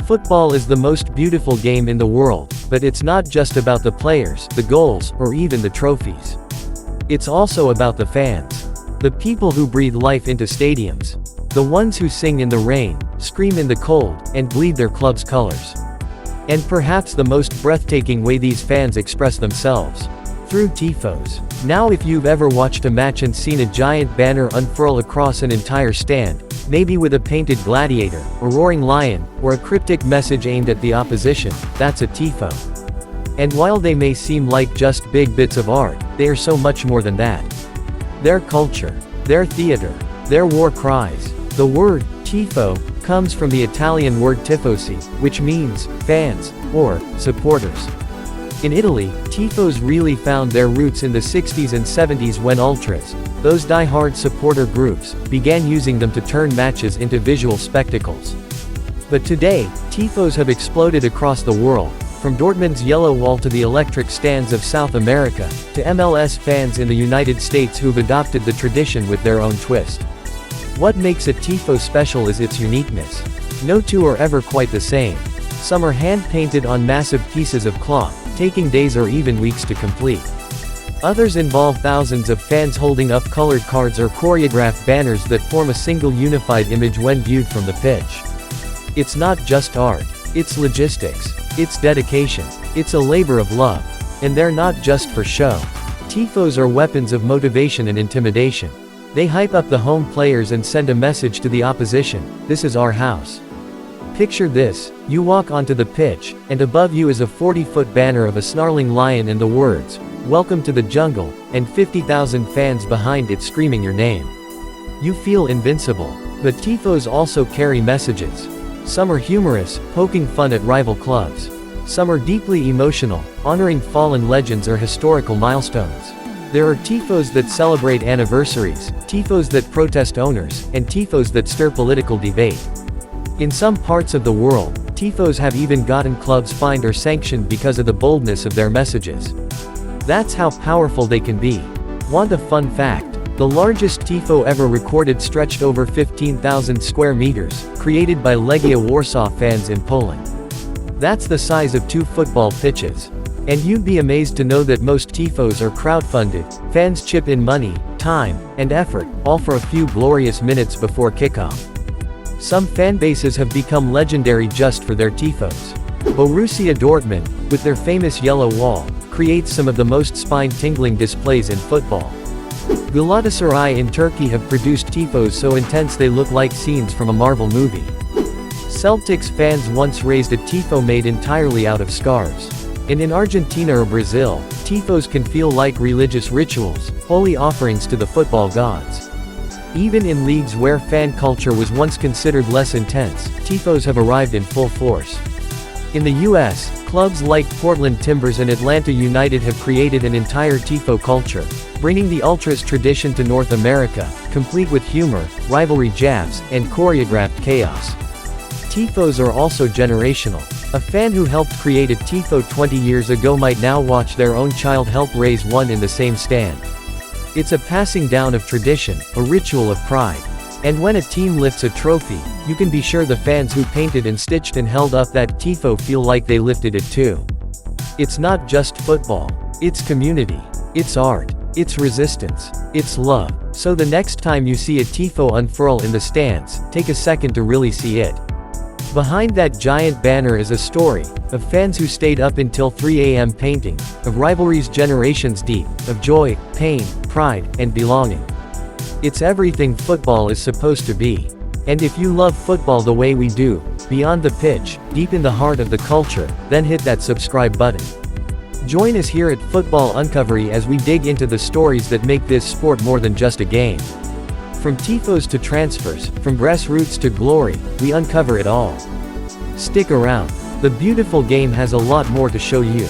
Football is the most beautiful game in the world, but it's not just about the players, the goals, or even the trophies. It's also about the fans. The people who breathe life into stadiums. The ones who sing in the rain, scream in the cold, and bleed their club's colors. And perhaps the most breathtaking way these fans express themselves. Through Tifos. Now if you've ever watched a match and seen a giant banner unfurl across an entire stand, maybe with a painted gladiator, a roaring lion, or a cryptic message aimed at the opposition, that's a Tifo. And while they may seem like just big bits of art, they are so much more than that. Their culture, their theater, their war cries. The word, Tifo, comes from the Italian word tifosi, which means, fans, or, supporters. In Italy, Tifos really found their roots in the 60s and 70s when ultras, those die-hard supporter groups, began using them to turn matches into visual spectacles. But today, Tifos have exploded across the world, from Dortmund's yellow wall to the electric stands of South America, to MLS fans in the United States who've adopted the tradition with their own twist. What makes a Tifo special is its uniqueness. No two are ever quite the same. Some are hand-painted on massive pieces of cloth, taking days or even weeks to complete. Others involve thousands of fans holding up colored cards or choreographed banners that form a single unified image when viewed from the pitch. It's not just art. It's logistics. It's dedication. It's a labor of love. And they're not just for show. Tifos are weapons of motivation and intimidation. They hype up the home players and send a message to the opposition: this is our house. Picture this, you walk onto the pitch, and above you is a 40-foot banner of a snarling lion and the words, "Welcome to the jungle," and 50,000 fans behind it screaming your name. You feel invincible. But Tifos also carry messages. Some are humorous, poking fun at rival clubs. Some are deeply emotional, honoring fallen legends or historical milestones. There are Tifos that celebrate anniversaries, Tifos that protest owners, and Tifos that stir political debate. In some parts of the world, Tifos have even gotten clubs fined or sanctioned because of the boldness of their messages. That's how powerful they can be. Want a fun fact? The largest Tifo ever recorded stretched over 15,000 square meters, created by Legia Warsaw fans in Poland. That's the size of 2 football pitches. And you'd be amazed to know that most Tifos are crowdfunded. Fans chip in money, time, and effort, all for a few glorious minutes before kickoff. Some fanbases have become legendary just for their Tifos. Borussia Dortmund, with their famous yellow wall, creates some of the most spine-tingling displays in football. Galatasaray in Turkey have produced Tifos so intense they look like scenes from a Marvel movie. Celtic's fans once raised a Tifo made entirely out of scarves. And in Argentina or Brazil, Tifos can feel like religious rituals, holy offerings to the football gods. Even in leagues where fan culture was once considered less intense, Tifos have arrived in full force. In the US, clubs like Portland Timbers and Atlanta United have created an entire Tifo culture, bringing the Ultras tradition to North America, complete with humor, rivalry jabs, and choreographed chaos. Tifos are also generational. A fan who helped create a Tifo 20 years ago might now watch their own child help raise one in the same stand. It's a passing down of tradition, a ritual of pride. And when a team lifts a trophy, you can be sure the fans who painted and stitched and held up that Tifo feel like they lifted it too. It's not just football. It's community. It's art. It's resistance. It's love. So the next time you see a Tifo unfurl in the stands, take a second to really see it. Behind that giant banner is a story, of fans who stayed up until 3 a.m. painting, of rivalries generations deep, of joy, pain, pride, and belonging. It's everything football is supposed to be. And if you love football the way we do, beyond the pitch, deep in the heart of the culture, then hit that subscribe button. Join us here at Football Uncovery as we dig into the stories that make this sport more than just a game. From Tifos to transfers, from grassroots to glory, we uncover it all. Stick around. The beautiful game has a lot more to show you.